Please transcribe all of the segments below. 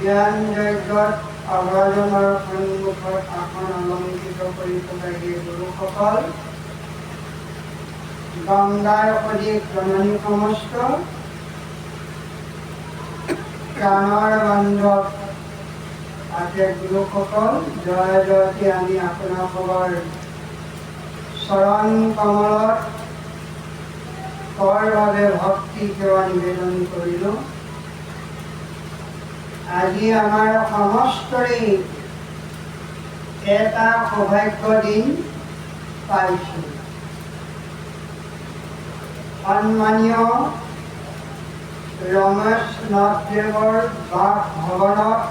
জ্ঞান যজ্ঞত অগ্ৰজনৰ সন্মুখত আসন অলংকৃত কৰি পেলাই গুৰুসকল গংগাৰ সদৃশ জননী সমস্ত প্ৰাণৰ বান্ধৱ আছে গুৰুসকল, জয় জয়তে আমি আপোনালোকৰ চৰণ কমলত কৰভাৱে ভক্তি সেৱা নিবেদন কৰিলোঁ। আজি আমাৰ সমস্তৰে এটা সৌভাগ্য দিন পাইছোঁ। সন্মানীয় ৰমেশ নাথদেৱৰ বাসভৱনত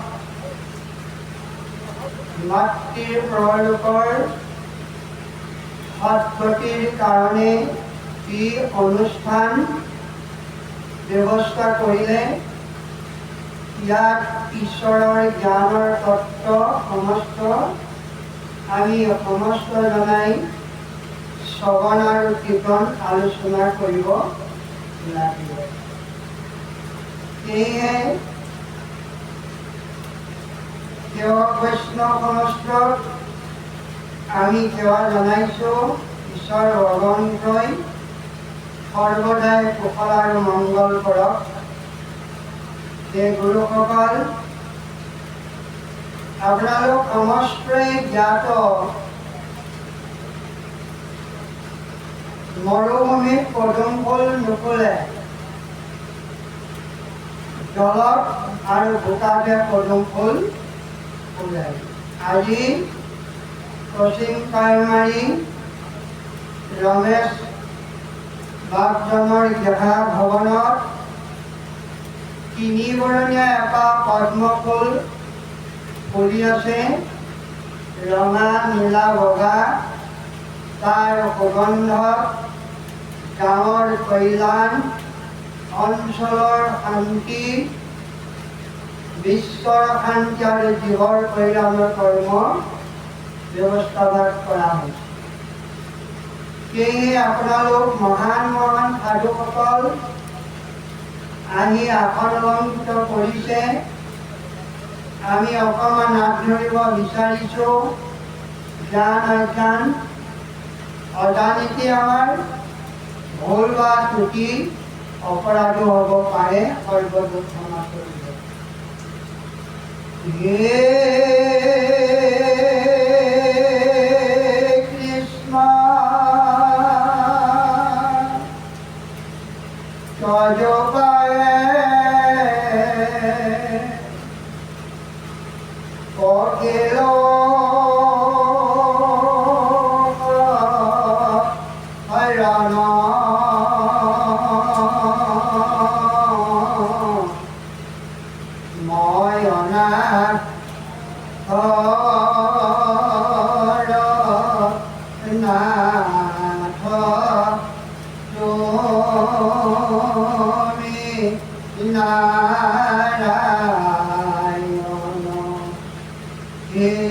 মাতৃৰ পৰলোকৰ সদ্গতিৰ কাৰণে কি অনুষ্ঠান ব্যৱস্থা কৰিলে। ইয়াত ঈশ্বৰৰ জ্ঞানৰ তত্ত্ব সমস্ত আমি সমস্ত জনাই শ্ৰৱণ আৰু কীৰ্তন আলোচনা কৰিব লাগিব। সেয়েহে সেৱক বৈষ্ণৱ সমষ্টক আমি সেৱা জনাইছোঁ। ঈশ্বৰ ভগৱন্তই সৰ্বদাই কুশল আৰু মংগল কৰক। হে গুৰুসকল, আপোনালোক সমস্তই জ্ঞাত মৰুভূমিত পদুম ফুল নুফুলে, জলত আৰু বোকাতে পদুম ফুল ফুলে। আজি কচিং প্ৰাইমাৰী ৰমেশ বাগজনৰ গেহা ভৱনত তিনিবৰণীয়া এটা পদ্ম ফুল ফুলি আছে। ৰঙা, নীলা, বগা। তাৰ সুগন্ধত গাঁৱৰ কল্যাণ, অঞ্চলৰ শান্তি, বিশ্বৰ শান্তি আৰু জীৱৰ কল্যাণৰ কৰ্ম ব্যৱস্থাভাগ কৰা হৈছে। সেয়েহে আপোনালোক মহান মহান সাধুসকল আহি আসন অলংকৃত কৰিছে। আমি অকণমান হাত ধৰিব বিচাৰিছোঁ। জ্ঞান অজ্ঞান অজানিতে আমাৰ ভুল বা ত্ৰুটি অপৰাধো হ'ব পাৰে, সৰ্বদোষ ক্ষমা কৰিব।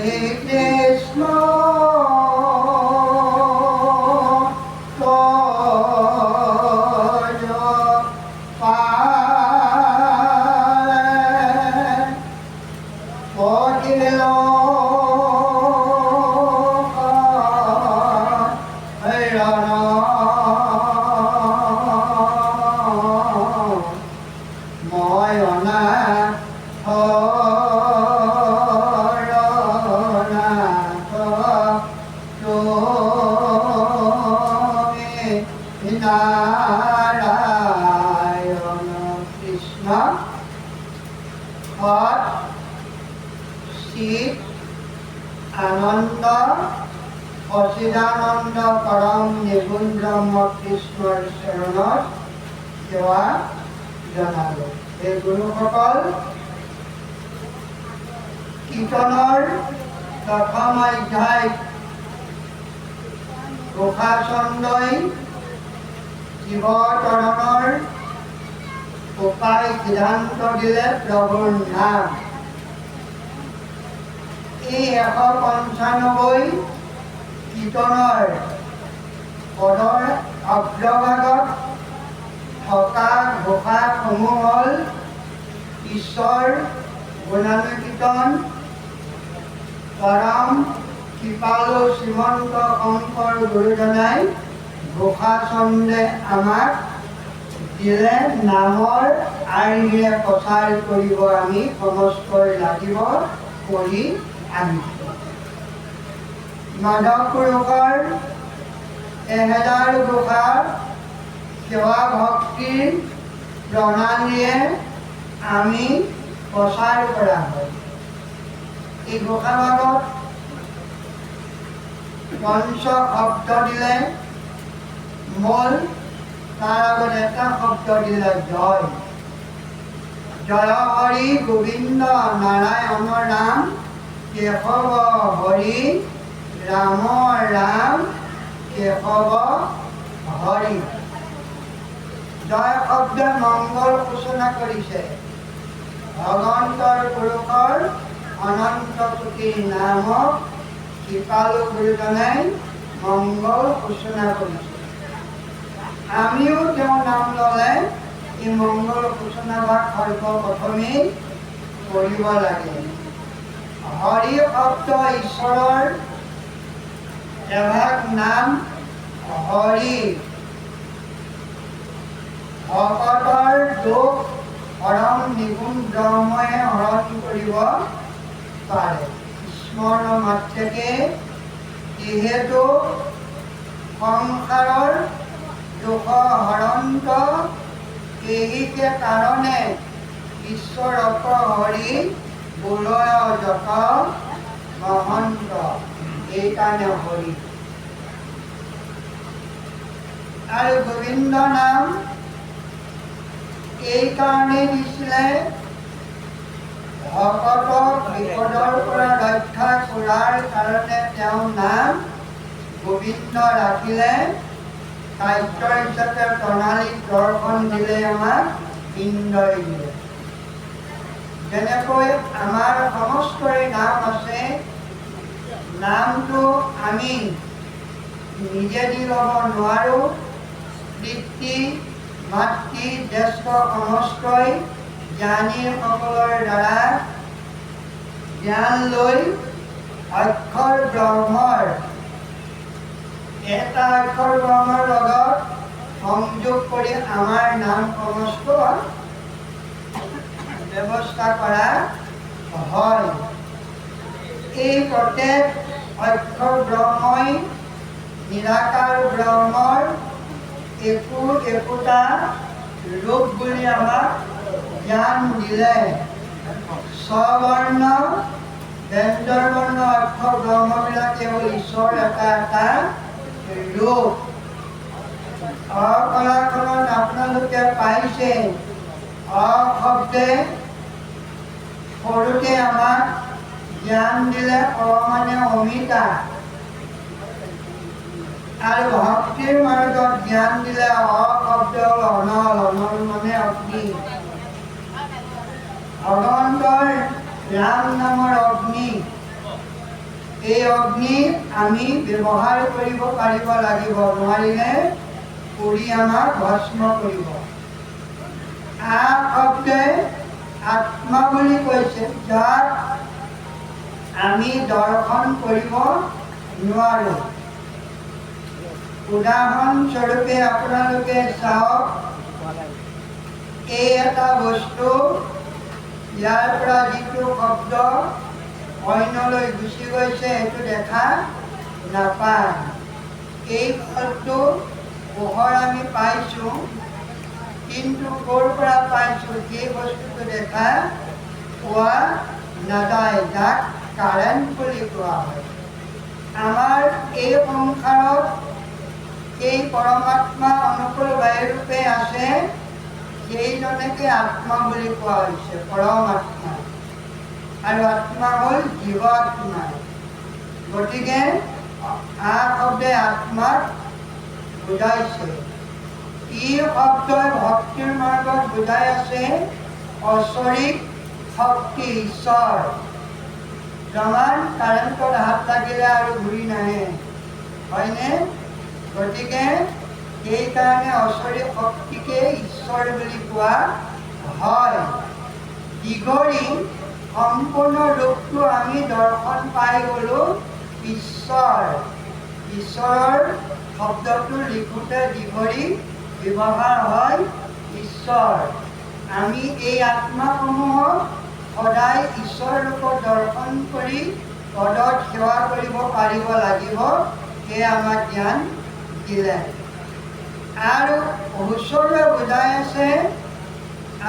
কৃষ্ণ আনন্দ সচিদানন্দ পৰম নিগুণ ব্ৰহ্ম কৃষ্ণৰ চৰণত সেৱা জনালোঁ। এই গুৰুসকল, কীৰ্তনৰ প্ৰথম অধ্যায় ঘোষাচন্দই শিৱতৰণৰ উপায় সিদ্ধান্ত দিলে প্ৰভুৰ নাম। এই ১৯৫ কীৰ্তনৰ পদৰ অগ্ৰভাগত থকা ঘোষাসমূহ হ'ল ঈশ্বৰ, গুণানুকীৰ্তন পৰম কৃপালু শ্ৰীমন্ত শংকৰ গুৰুজনাই ঘোষাচন্দে আমাক দিলে নামৰ আইনে প্ৰচাৰ কৰিব আমি সমস্তই লাগিব কৰি আনিছোঁ। মাধৱ পুৰুষৰ 1000 ঘোষা সেৱা ভক্তিৰ প্ৰণালীয়ে আমি প্ৰচাৰ কৰা হয়। এই ঘোষাভাগত পঞ্চ শব্দ দিলে মূল, তাৰ আগত এটা শব্দ দিলে জয়। জয় হৰি গোবিন্দ নাৰায়ণৰ নাম, কেশৱ হৰি ৰাম ৰাম কেশৱ হৰি। জয় শব্দে মংগল সূচনা কৰিছে। ভগৱন্তৰ পুৰুষৰ অনন্ত কোটিৰ নামক কৃপালু গুৰুজনাই মংগল সূচনা কৰিছে। আমিও তেওঁৰ নাম ল'লে এই মংগল সূচনা ভাগ সৰ্বপ্ৰথমেই কৰিব লাগে। হৰি শব্দ ঈশ্বৰৰ এভাগ নাম হৰি। ভকতৰ দুখ হৰণ নিগুণ ব্ৰহ্মই হৰণ কৰিব পাৰে। স্মৰণ মাত্ৰকে যিহেতু সংসাৰৰ দুখ হৰন্ত, এইকে কাৰণে ঈশ্বৰক হৰি বোলয় যত মহন্ত, এইকাৰণে হৰি। আৰু গোবিন্দ নাম এইকাৰণে দিছিলে ভকতক বিপদৰ পৰা ৰক্ষা কৰাৰ কাৰণে তেওঁৰ নাম গোবিন্দ ৰাখিলে। কাৰ্য হিচাপে প্ৰণালীক দৰ্শন দিলে আমাক ইন্দ্ৰই দিলে। যেনেকৈ আমাৰ সমস্তৰে নাম আছে, নামটো আমি নিজে দি ল'ব নোৱাৰোঁ। পিতৃ মাতৃ জ্যেষ্ঠ সমস্তই জ্ঞানীসকলৰ দ্বাৰা জ্ঞান লৈ অক্ষৰ ব্ৰহ্মৰ এটা অক্ষৰ ব্ৰহ্মৰ লগত সংযোগ কৰি আমাৰ নাম সমস্ত ব্যৱস্থা কৰা হয়। এই প্ৰত্যেক অক্ষৰ ব্ৰহ্মই নিৰাকাৰ ব্ৰহ্মৰ একোটা ৰূপ বুলি আমাক জ্ঞান দিলে। স্ববৰ্ণ ব্যঞ্জনবৰ্ণ অক্ষৰ ব্ৰহ্মবিলাকে হ'ল ঈশ্বৰ এটা ৰূপ। কলাখনত আপোনালোকে পাইছে, শব্দে সৰুতে আমাক জ্ঞান দিলে মানে অমিতা, আৰু ভক্তিৰ মাৰ্গত জ্ঞান দিলে শব্দ হ'ল অনল। অনল মানে অগ্নি। ভগৱন্তৰ ৰাম নামৰ অগ্নি, এই অগ্নি আমি ব্যৱহাৰ কৰিব পাৰিব লাগিব, নোৱাৰিলে পুৰি আমাক ভস্ম কৰিব। শব্দে আত্মা বুলি কৈছে, যাক আমি দৰ্শন কৰিব নোৱাৰোঁ। উদাহৰণস্বৰূপে আপোনালোকে চাওক, এই এটা বস্তু, ইয়াৰ পৰা যিটো শব্দ অন্যলৈ গুচি গৈছে সেইটো দেখা নাপায়। এই ফলটো পোহৰ আমি পাইছোঁ, কিন্তু ক'ৰ পৰা পাইছোঁ সেই বস্তুটো দেখা পোৱা নাযায়, যাক কাৰেণ্ট বুলি কোৱা হয়। আমাৰ এই সংসাৰত এই পৰমাত্মা অনুকূল বায়ুৰূপে আছে, সেইজনকে আত্মা বুলি কোৱা হৈছে, পৰম আত্মা। আৰু আত্মা হ'ল জীৱাত্মা। গতিকে শব্দে আত্মাক বুজাইছে। ই শব্দই ভক্তিৰ মাৰ্গত বুজাই আছে ঐশ্বৰিক শক্তি, ঈশ্বৰ। সমান কাৰেণ্টত হাত লাগিলে আৰু ঘূৰি নাহে, হয়নে? গতিকে সেইকাৰণে ঐশ্বৰিক শক্তিকে ঈশ্বৰ বুলি কোৱা হয়। দীঘৰী সম্পূৰ্ণ ৰূপটো আমি দৰ্শন পাই গ'লোঁ ঈশ্বৰ। ঈশ্বৰৰ শব্দটো লিখোঁতে দীঘলী ব্যৱহাৰ হয় ঈশ্বৰ। আমি এই আত্মাসমূহক সদায় ঈশ্বৰ ৰূপত দৰ্শন কৰি পদত সেৱা কৰিব পাৰিব লাগিব, সেয়ে আমাক জ্ঞান দিলে। আৰু হুঁচৰে বুজাই আছে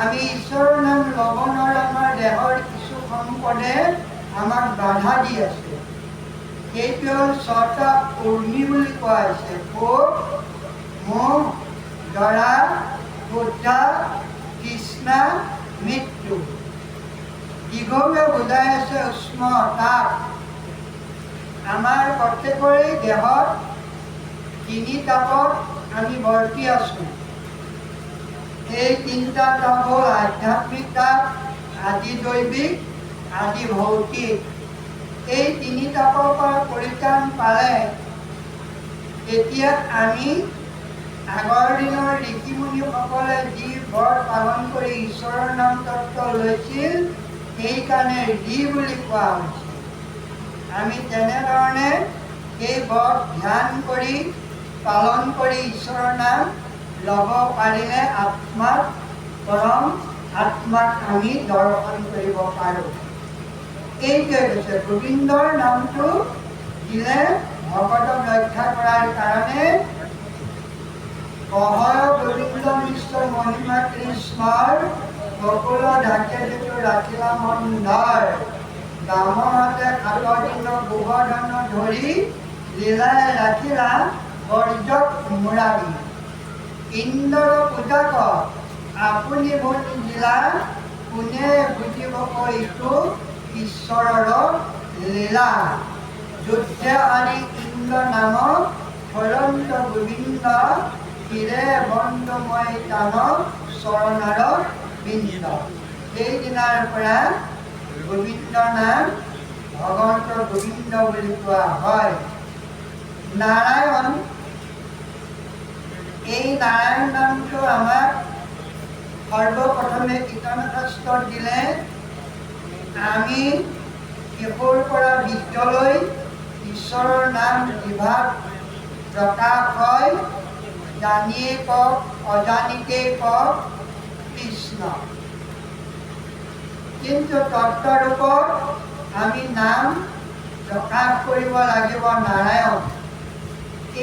আমি ঈশ্বৰৰ নাম ল'ব নোৱাৰোঁ, আমাৰ দেহৰ কিছু সম্পদে আমাক বাধা দি আছে। সেইটো হ'ল ছটা উৰ্মি বুলি কোৱা হৈছে। কোপ, মোহ, জৰা, ক্ৰোধা, তৃষ্ণা, মৃত্যু। দীঘলে বুজাই আছে উষ্ণ তাপ। আমাৰ প্ৰত্যেকৰে দেহত তিনি তাপত আমি ভৰ্তি আছোঁ। এই তিনিটা তাপ হ'ল আধ্যাত্মিক তাপ, আদি দৈবিক, আদি ভৌতিক। এই তিনি তাপৰ পৰা পৰিত্ৰাণ পালে তেতিয়া আমি আগৰ দিনৰ ঋষিমুনিসকলে যি ব্ৰত পালন কৰি ঈশ্বৰৰ নাম তত্ত্ব লৈছিল, সেইকাৰণে ঋ বুলি কোৱা হৈছিল। আমি তেনেধৰণে সেই ব্ৰত ধ্যান কৰি পালন কৰি ঈশ্বৰৰ নাম ল'ব পাৰিলে আত্মাক, পৰম আত্মাক আমি দৰ্শন কৰিব পাৰোঁ। এইটোৱে কৈছে গোবিন্দৰ নামটো দিলে ভকতক ৰক্ষা কৰাৰ কাৰণে। অহয় গোবিন্দ মিশ্ৰ মহিমা কৃষ্ণৰ, সকলো ঢাকে যিটো ৰাখিলা মন্দাৰ। দামহাতে খাটৰ দিন গোবৰ্ধন ধৰি, লীলাই ৰাখিলা বৰ্জক মুৰাৰী। ইন্দ্ৰ পূজাক আপুনি ভোট দিলা, কোনে বুজিব ইটো ঈশ্বৰৰ লীলা। যুদ্ধ আদি ইন্দ্ৰ নামক ফলন্ত গোবিন্দ, শিৰে বন্দময় তানক চৰণৰ বিন্দ। সেইদিনাৰ পৰা গোবিন্দ নাম ভগৱন্ত গোবিন্দ বুলি কোৱা হয়। নাৰায়ণ, এই নাৰায়ণ নামটো আমাক সৰ্বপ্ৰথমে কীৰ্তন শাস্ত্ৰত দিলে। আমি শিশুৰ পৰা বৃদ্ধলৈ ঈশ্বৰৰ নাম জিভাত প্ৰকাশ হয়। জানিয়ে কওক, অজানিতেই কওক কৃষ্ণ। কিন্তু তত্ত্বৰূপত আমি নাম প্ৰকাশ কৰিব লাগিব নাৰায়ণ।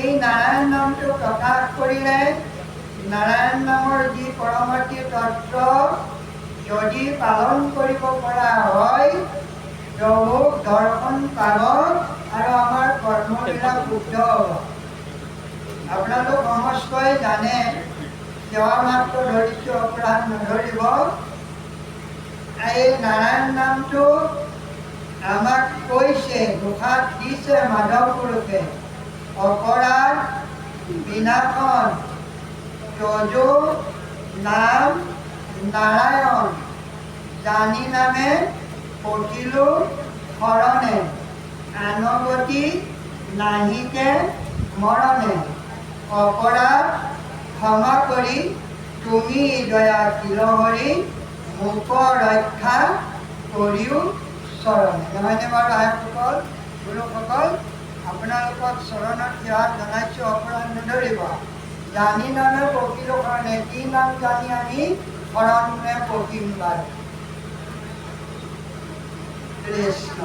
এই নাৰায়ণ নামটো প্ৰকাশ কৰিলে নাৰায়ণ নামৰ যি পৰমাৰ্থিক তত্ত্ব যদি পালন কৰিব পৰা হয়, প্ৰভুক দৰ্শন পাব আৰু আমাৰ কৰ্মবিলাক শুদ্ধ হ'ব। আপোনালোক সমস্তই জানে, সেৱা মাত্ৰ ধৰিছোঁ, অপৰাধ নধৰিব। এই নাৰায়ণ নামটো আমাক কৈছে, ঘোষাত দিছে মাধৱ পুৰুষে। অপৰাধ বিনাশন যজু নাম নাৰায়ণ, জানি নামে পঠিলো শৰণে, আনগতি নাহিকে মৰণে। অপৰাধ ক্ষমা কৰি তুমি দয়া কিলহৰি, মোক ৰক্ষা কৰিও চৰণে। নহয়নে বাৰু আইসকল, গুৰুসকল? আপোনালোকক চৰণত সেৱা জনাইছোঁ, অপৰাধ নধৰিব। জানি নামে পকিলো শৰণে, কি নাম জানি আমি শৰণে পকিম বাৰু? কৃষ্ণ।